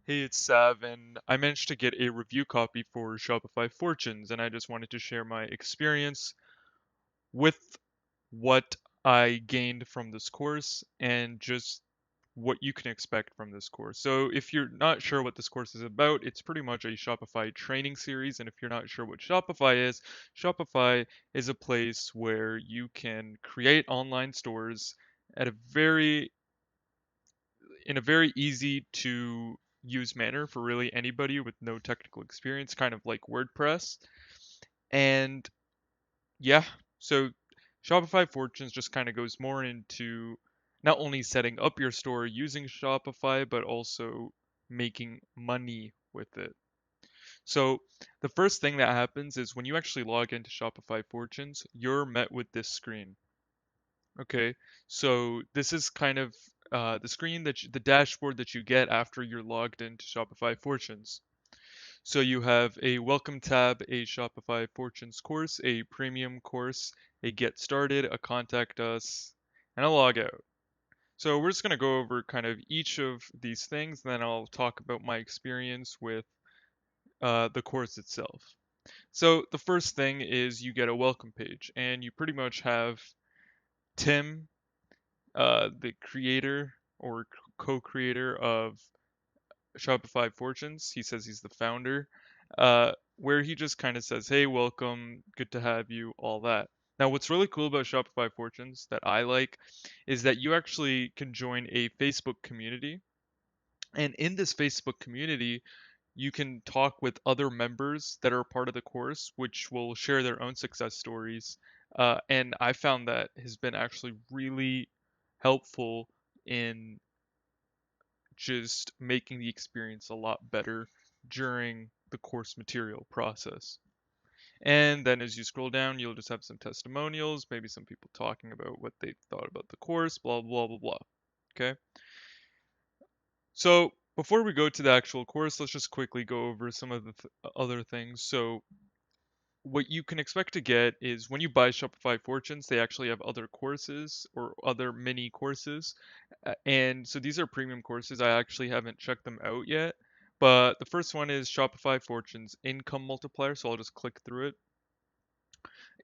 Hey, it's Sav, and I managed to get a review copy for Shopify Fortunes, and I just wanted to share my experience with what I gained from this course and just what you can expect from this course. So, if you're not sure what this course is about, it's pretty much a Shopify training series. And if you're not sure what Shopify is a place where you can create online stores at a very in a very easy to use manner for really anybody with no technical experience, kind of like WordPress. And yeah, so Shopify Fortunes just kind of goes more into not only setting up your store using Shopify, but also making money with it. So the first thing that happens is when you actually log into Shopify Fortunes, you're met with this screen. Okay, so this is kind of the screen the dashboard that you get after you're logged into Shopify Fortunes. So you have a welcome tab, a Shopify Fortunes course, a premium course, a get started, a contact us, and a log out. So we're just going to go over kind of each of these things, then I'll talk about my experience with the course itself. So the first thing is you get a welcome page, and you pretty much have Tim, the creator or co-creator of Shopify Fortunes. He says he's the founder, where he just kind of says, "Hey, welcome, good to have you," all that. Now, what's really cool about Shopify Fortunes that I like is that you actually can join a Facebook community, and in this Facebook community, you can talk with other members that are a part of the course, which will share their own success stories. And I found that has been actually really helpful in just making the experience a lot better during the course material process. And then as you scroll down, you'll just have some testimonials, maybe some people talking about what they thought about the course, blah, blah, blah, blah. Okay. So before we go to the actual course, let's just quickly go over some of the other things. So what you can expect to get is when you buy Shopify Fortunes, they actually have other courses or other mini courses. And so these are premium courses. I actually haven't checked them out yet. But the first one is Shopify Fortunes Income Multiplier. So I'll just click through it.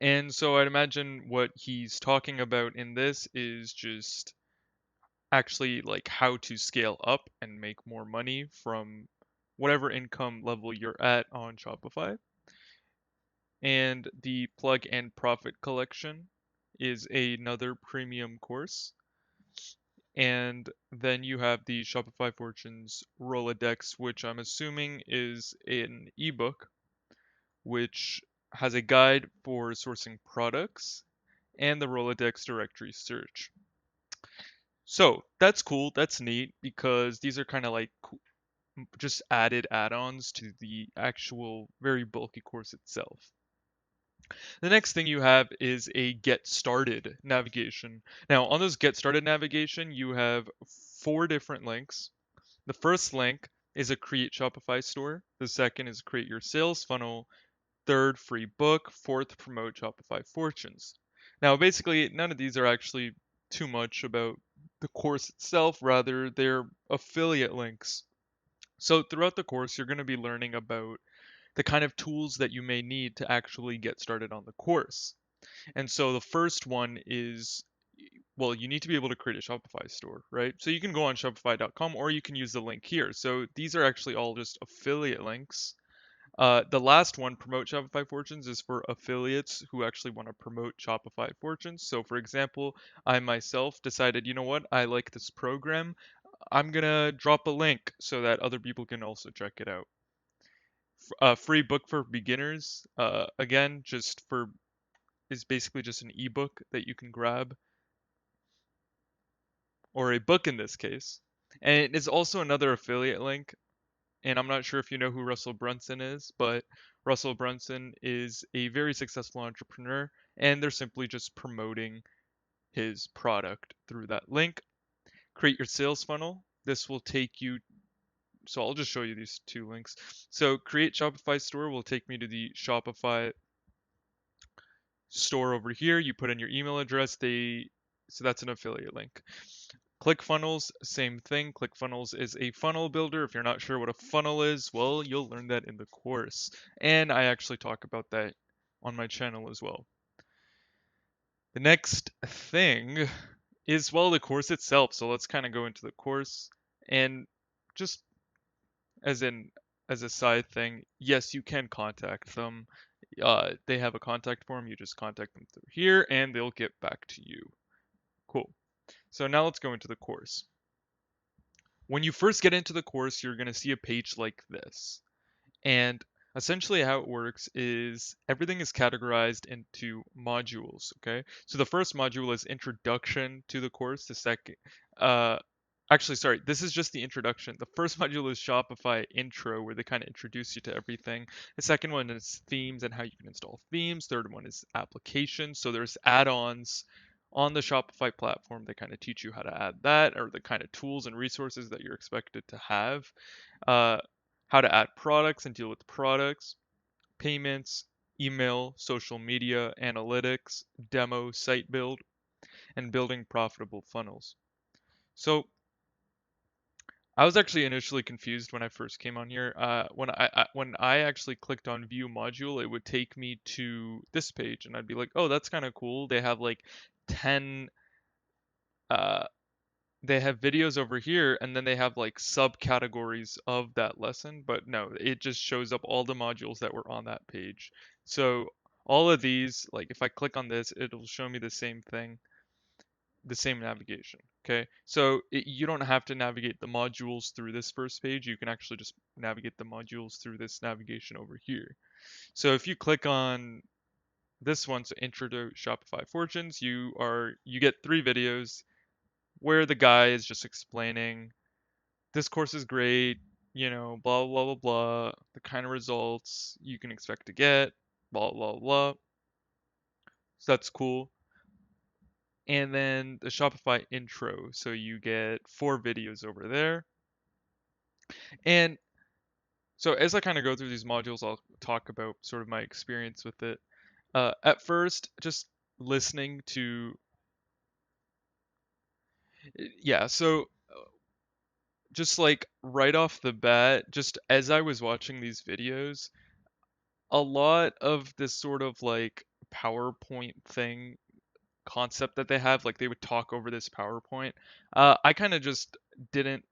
And so I'd imagine what he's talking about in this is just actually like how to scale up and make more money from whatever income level you're at on Shopify. And the Plug and Profit collection is another premium course. And then you have the Shopify Fortunes Rolodex, which I'm assuming is an ebook, which has a guide for sourcing products and the Rolodex directory search. So that's cool. That's neat because these are kind of like just added add-ons to the actual very bulky course itself. The next thing you have is a get started navigation. Now, on this get started navigation, you have 4 different links. The first link is a create Shopify store. The second is create your sales funnel. Third, free book. Fourth, promote Shopify Fortunes. Now, basically, none of these are actually too much about the course itself, rather, they're affiliate links. So, throughout the course, you're going to be learning about the kind of tools that you may need to actually get started on the course. And so the first one is, well, you need to be able to create a Shopify store, right? So you can go on shopify.com or you can use the link here. So these are actually all just affiliate links. The last one, Promote Shopify Fortunes, is for affiliates who actually want to promote Shopify Fortunes. So, for example, I myself decided, you know what, I like this program. I'm going to drop a link so that other people can also check it out. Free book for beginners, again, just for is basically just an ebook that you can grab, or a book in this case. And it is also another affiliate link. And I'm not sure if you know who Russell Brunson is, but Russell Brunson is a very successful entrepreneur, and they're simply just promoting his product through that link. Create your sales funnel. This will take you, so I'll just show you these 2 links. So, create Shopify store will take me to the Shopify store over here. You put in your email address, so that's an affiliate link. ClickFunnels, same thing. ClickFunnels is a funnel builder. If you're not sure what a funnel is, well, you'll learn that in the course. And I actually talk about that on my channel as well. The next thing is, well, the course itself. So let's kind of go into the course. And just as in as a side thing, yes, you can contact them. They have a contact form. You just contact them through here and they'll get back to you. Cool. So now let's go into the course. When you first get into the course, you're going to see a page like this. And essentially how it works is everything is categorized into modules, okay? So the first module is introduction to the course. The second, uh, actually, sorry, this is just the introduction. The first module is Shopify intro, where they kind of introduce you to everything. The second one is themes and how you can install themes. Third one is applications. So there's add-ons on the Shopify platform. They kind of teach you how to add that, or the kind of tools and resources that you're expected to have. Uh, how to add products and deal with products, payments, email, social media, analytics, demo, site build, and building profitable funnels. So I was actually initially confused when I first came on here. When I actually clicked on view module, it would take me to this page, and I'd be like, oh, that's kind of cool. They have like 10 uh, they have videos over here and then they have like subcategories of that lesson, but no, it just shows up all the modules that were on that page. So all of these, like if I click on this, it'll show me the same thing, the same navigation. Okay, so you don't have to navigate the modules through this first page. You can actually just navigate the modules through this navigation over here. So if you click on this one, so intro to Shopify Fortunes, you get 3 videos where the guy is just explaining this course is great, blah, blah, blah, blah, the kind of results you can expect to get, blah, blah, blah. So that's cool. And then the Shopify intro. So you get 4 videos over there. And so as I kind of go through these modules, I'll talk about sort of my experience with it. At first, just listening to, yeah, so just like right off the bat, just as I was watching these videos, a lot of this sort of like PowerPoint thing concept that they have, like they would talk over this PowerPoint. I kind of just didn't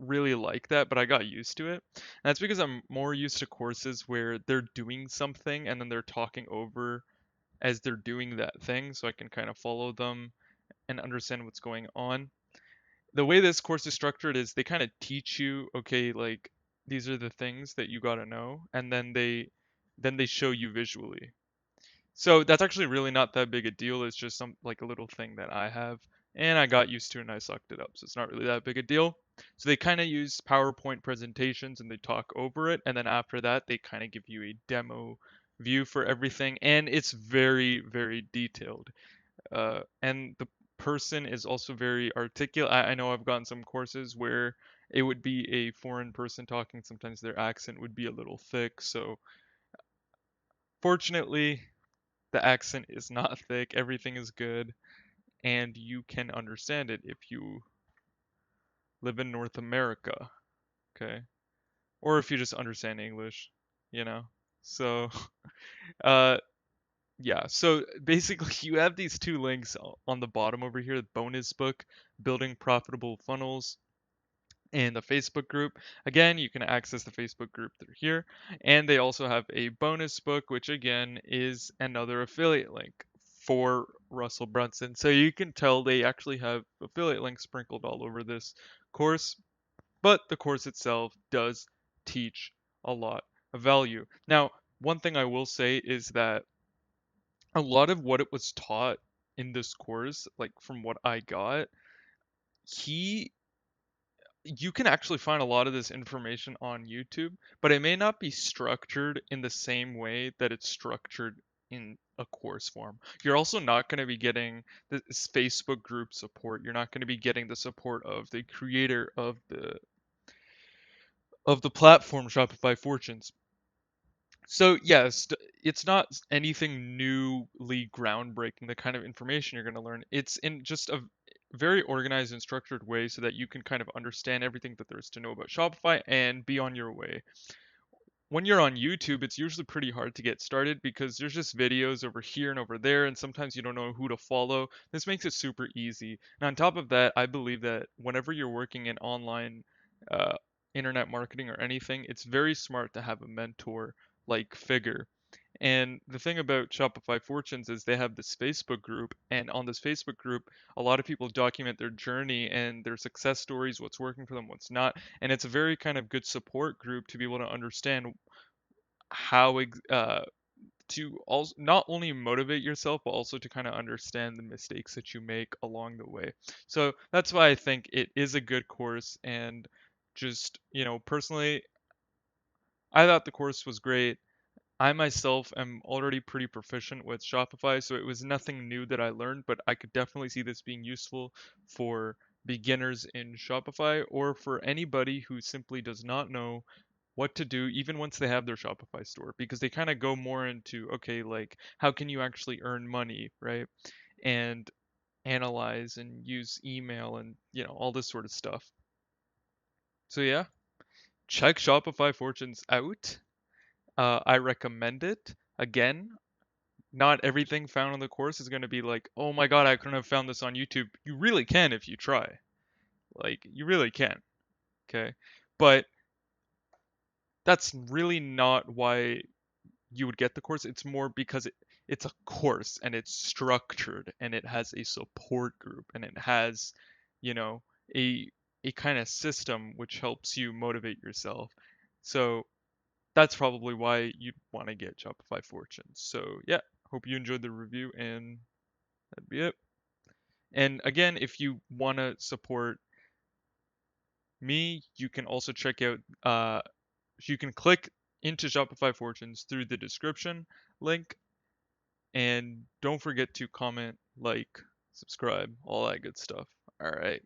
really like that, but I got used to it. And that's because I'm more used to courses where they're doing something and then they're talking over as they're doing that thing, so I can kind of follow them and understand what's going on. The way this course is structured is they kind of teach you, okay, like these are the things that you got to know, and then they show you visually. So that's actually really not that big a deal. It's just some like a little thing that I have, and I got used to it and I sucked it up. So it's not really that big a deal. So they kind of use PowerPoint presentations and they talk over it, and then after that they kind of give you a demo view for everything, and it's very, very detailed. And the person is also very articulate. I know I've gotten some courses where it would be a foreign person talking. Sometimes their accent would be a little thick. So fortunately, the accent is not thick, everything is good, and you can understand it if you live in North America, okay? Or if you just understand English, you know? So, uh, yeah, so basically you have these 2 links on the bottom over here, the bonus book, Building Profitable Funnels, and the Facebook group. Again, you can access the Facebook group through here. And they also have a bonus book, which again is another affiliate link for Russell Brunson. So you can tell they actually have affiliate links sprinkled all over this course. But the course itself does teach a lot of value. Now, one thing I will say is that a lot of what it was taught in this course, like from what I got, he you can actually find a lot of this information on YouTube, but it may not be structured in the same way that it's structured in a course form. You're also not going to be getting this Facebook group support. You're not going to be getting the support of the creator of the platform Shopify Fortunes. So yes, it's not anything newly groundbreaking, the kind of information you're going to learn. It's in just a very organized and structured way so that you can kind of understand everything that there is to know about Shopify and be on your way. When you're on YouTube, it's usually pretty hard to get started because there's just videos over here and over there, and sometimes you don't know who to follow. This makes it super easy. And on top of that, I believe that whenever you're working in online uh, internet marketing or anything, it's very smart to have a mentor like figure. And the thing about Shopify Fortunes is they have this Facebook group, and on this Facebook group, a lot of people document their journey and their success stories, what's working for them, what's not. And it's a very kind of good support group to be able to understand how to also not only motivate yourself, but also to kind of understand the mistakes that you make along the way. So that's why I think it is a good course. And just, personally, I thought the course was great. I myself am already pretty proficient with Shopify, so it was nothing new that I learned, but I could definitely see this being useful for beginners in Shopify or for anybody who simply does not know what to do even once they have their Shopify store because they kind of go more into okay, like how can you actually earn money, right? And analyze and use email and all this sort of stuff. So yeah, check Shopify Fortunes out. I recommend it. Again, not everything found on the course is going to be like, oh my god, I couldn't have found this on YouTube. You really can if you try. Like, you really can. Okay. But that's really not why you would get the course. It's more because it's a course and it's structured and it has a support group and it has, you know, a a kind of system which helps you motivate yourself. So that's probably why you'd want to get Shopify Fortunes. So yeah, hope you enjoyed the review and that'd be it. And again, if you want to support me, you can also check out you can click into Shopify Fortunes through the description link and don't forget to comment, like, subscribe, all that good stuff. All right.